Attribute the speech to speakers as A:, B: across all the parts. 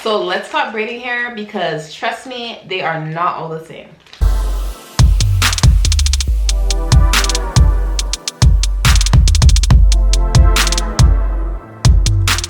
A: So let's talk braiding hair, because trust me, they are not all the same.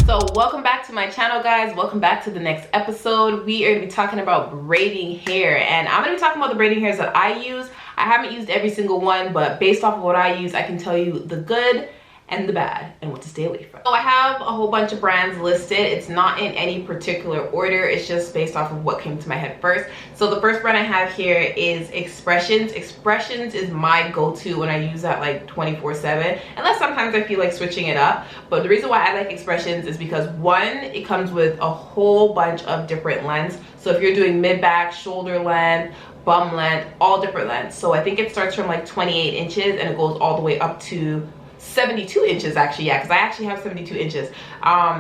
A: So welcome back to my channel, guys. Welcome back to the next episode. We are going to be talking about braiding hair, and I'm going to be talking about the braiding hairs that I use. I haven't used every single one, but based off of what I use, I can tell you the good and the bad and what to stay away from. So I have a whole bunch of brands listed. It's not in any particular order. It's just based off of what came to my head first. So the first brand I have here is Expressions. Expressions is my go-to when I use that like 24/7, unless sometimes I feel like switching it up. But the reason why I like Expressions is because, one, it comes with a whole bunch of different lengths. So if you're doing mid-back, shoulder length, bum length, all different lengths. So I think it starts from like 28 inches and it goes all the way up to 72 inches actually. Yeah, because I actually have 72 inches,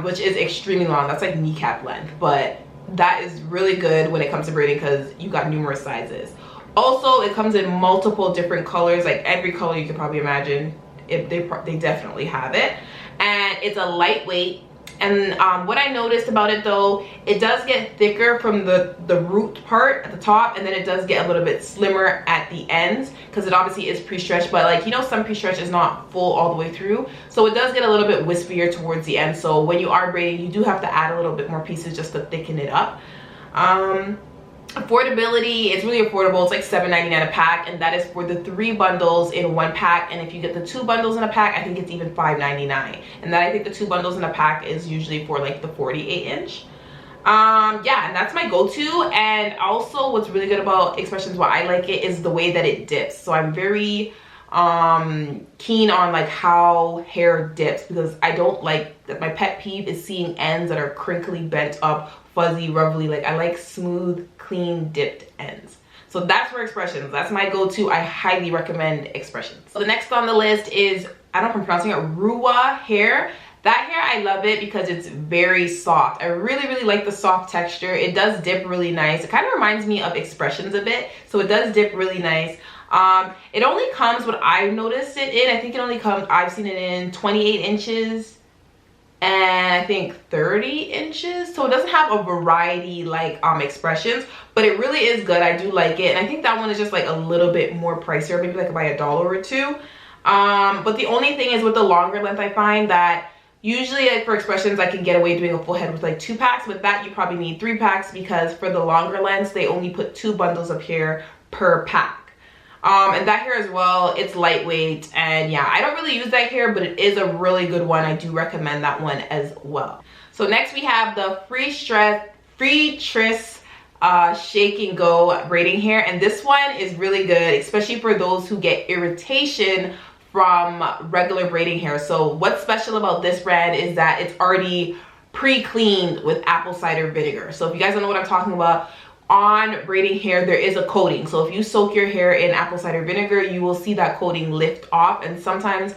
A: which is extremely long. That's like kneecap length, but that is really good when it comes to braiding because you got numerous sizes. Also, it comes in multiple different colors, like every color you can probably imagine. They definitely have it, and it's a lightweight. And what I noticed about it though, it does get thicker from the root part at the top, and then it does get a little bit slimmer at the ends because it obviously is pre-stretched, but like, you know, some pre-stretch is not full all the way through, so it does get a little bit wispier towards the end. So when you are braiding, you do have to add a little bit more pieces just to thicken it up. Affordability, it's really affordable. It's like $7.99 a pack, and that is for the 3 bundles in 1 pack. And if you get the 2 bundles in a pack, I think it's even $5.99. And then I think the 2 bundles in a pack is usually for like the 48 inch. Yeah, and that's my go-to. And also what's really good about Expressions, why I like it, is the way that it dips. So I'm very keen on like how hair dips, because I don't like that. My pet peeve is seeing ends that are crinkly, bent up, fuzzy, rubbly. Like, I like smooth, clean, dipped ends. So that's for Expressions. That's my go-to. I highly recommend Expressions. So the next on the list is, I don't know if I'm pronouncing it, Rua hair. That hair, I love it because it's very soft. I really like the soft texture. It does dip really nice. It kind of reminds me of Expressions a bit, so it does dip really nice. It only comes, what I've noticed it in, I think it only comes, I've seen it in 28 inches and I think 30 inches. So it doesn't have a variety like Expressions, but it really is good. I do like it, and I think that one is just like a little bit more pricier, maybe like by $1 or $2. But the only thing is, with the longer length, I find that usually like for Expressions I can get away doing a full head with like 2 packs. With that, you probably need 3 packs, because for the longer lengths they only put 2 bundles of hair per pack. And that hair as well, it's lightweight, and yeah, I don't really use that hair, but it is a really good one. I do recommend that one as well. So next we have the Free Tris Shake and Go braiding hair, and this one is really good, especially for those who get irritation from regular braiding hair. So what's special about this brand is that it's already pre-cleaned with apple cider vinegar. So if you guys don't know what I'm talking about, on braiding hair there is a coating. So if you soak your hair in apple cider vinegar, you will see that coating lift off. And sometimes,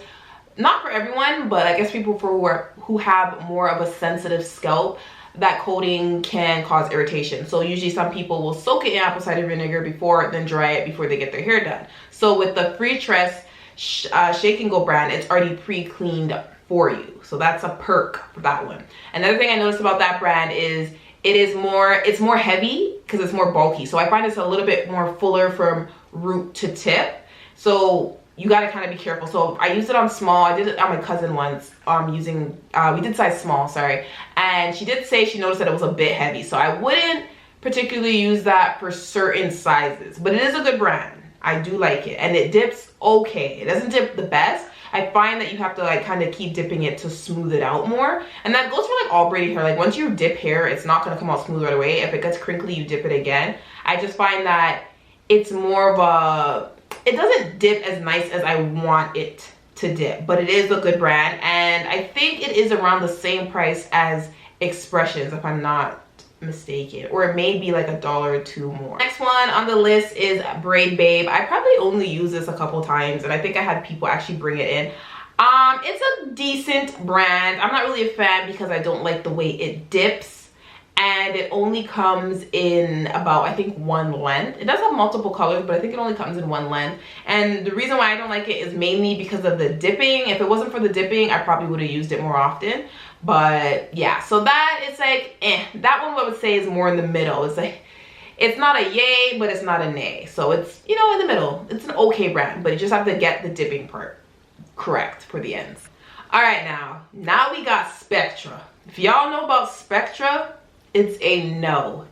A: not for everyone, but I guess people who have more of a sensitive scalp, that coating can cause irritation. So usually some people will soak it in apple cider vinegar before, then dry it before they get their hair done. So with the Free Tris Shake and Go brand, it's already pre-cleaned for you. So that's a perk for that one. Another thing I noticed about that brand is it's more heavy because it's more bulky. So I find it's a little bit more fuller from root to tip. So you got to kind of be careful. So I used it on small. I did it on my cousin once, we did size small, sorry. And she did say she noticed that it was a bit heavy. So I wouldn't particularly use that for certain sizes, but it is a good brand. I do like it, and it dips okay. It doesn't dip the best. I find that you have to like kind of keep dipping it to smooth it out more. And that goes for like all braiding hair. Like once you dip hair, it's not gonna come out smooth right away. If it gets crinkly, you dip it again. I just find that it's more of a, it doesn't dip as nice as I want it to dip, but it is a good brand. And I think it is around the same price as Expressions, if I'm not mistaken, or it may be like $1 or $2 more. Next one on the list is Braid Babe. I probably only use this a couple times, and I think I had people actually bring it in. It's a decent brand. I'm not really a fan because I don't like the way it dips, and it only comes in about, I think, 1 length. It does have multiple colors, but I think it only comes in 1 length. And the reason why I don't like it is mainly because of the dipping. If it wasn't for the dipping, I probably would have used it more often. But yeah, so that is like that one I would say is more in the middle. It's like, it's not a yay, but it's not a nay. So it's, you know, in the middle. It's an okay brand, but you just have to get the dipping part correct for the ends. All right, now we got Spectra. If y'all know about Spectra, it's a no.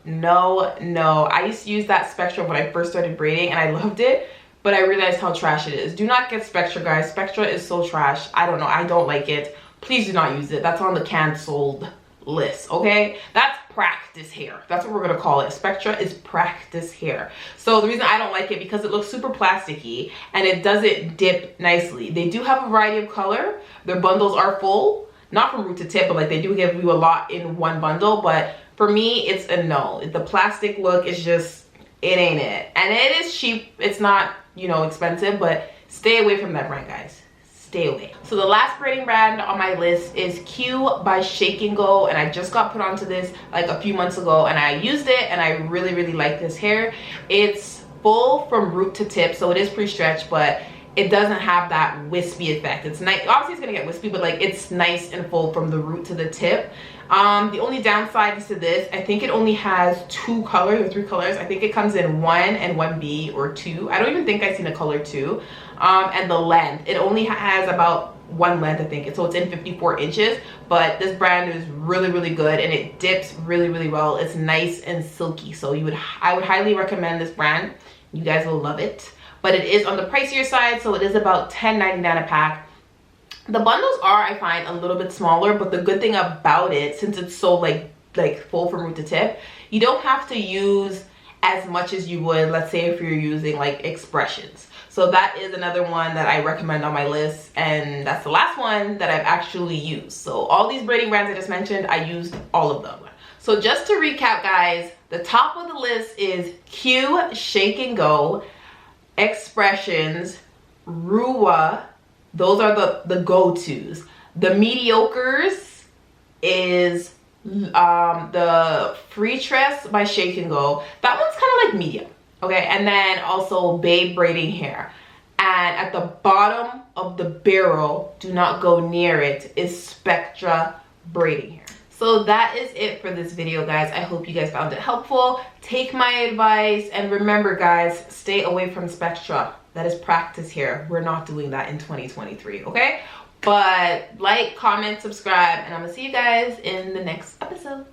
A: I used to use that Spectra when I first started braiding and I loved it, but I realized how trash it is. Do not get Spectra, guys. Spectra is so trash. I don't know, I don't like it. Please do not use it. That's on the canceled list, okay? That's practice hair. That's what we're gonna call it. Spectra is practice hair. So the reason I don't like it, because it looks super plasticky and it doesn't dip nicely. They do have a variety of color. Their bundles are full, not from root to tip, but like they do give you a lot in one bundle. But for me, it's a no. The plastic look is just, it ain't it. And it is cheap. It's not, you know, expensive, but stay away from that brand, guys. Stay away. So the last braiding brand on my list is Q by Shake and Go, and I just got put onto this like a few months ago and I used it and I really like this hair. It's full from root to tip, so it is pre-stretched, but it doesn't have that wispy effect. It's nice. Obviously it's gonna get wispy, but like it's nice and full from the root to the tip. The only downside is to this, I think it only has 2 colors or 3 colors. I think it comes in 1 and 1B or 2. I don't even think I've seen a color 2. And the length, it only has about 1 length, I think. So it's in 54 inches, but this brand is really good and it dips really well. It's nice and silky. So I would highly recommend this brand. You guys will love it. But it is on the pricier side, so it is about $10.99 a pack. The bundles are, I find, a little bit smaller, but the good thing about it, since it's so like full from root to tip, you don't have to use as much as you would, let's say, if you're using like expressions. So that is another one that I recommend on my list, and that's the last one that I've actually used. So all these braiding brands I just mentioned, I used all of them. So just to recap, guys, the top of the list is Q, Shake and Go, Expressions, Rua. Those are the go-tos. The mediocres is the Free Tress by Shake and Go. That one's kind of like medium, okay? And then also Babe Braiding Hair. And at the bottom of the barrel, do not go near it, is Spectra Braiding Hair. So that is it for this video, guys. I hope you guys found it helpful. Take my advice, and remember, guys, stay away from Spectra. That is practice hair. We're not doing that in 2023, okay? But like, comment, subscribe, and I'm gonna see you guys in the next episode.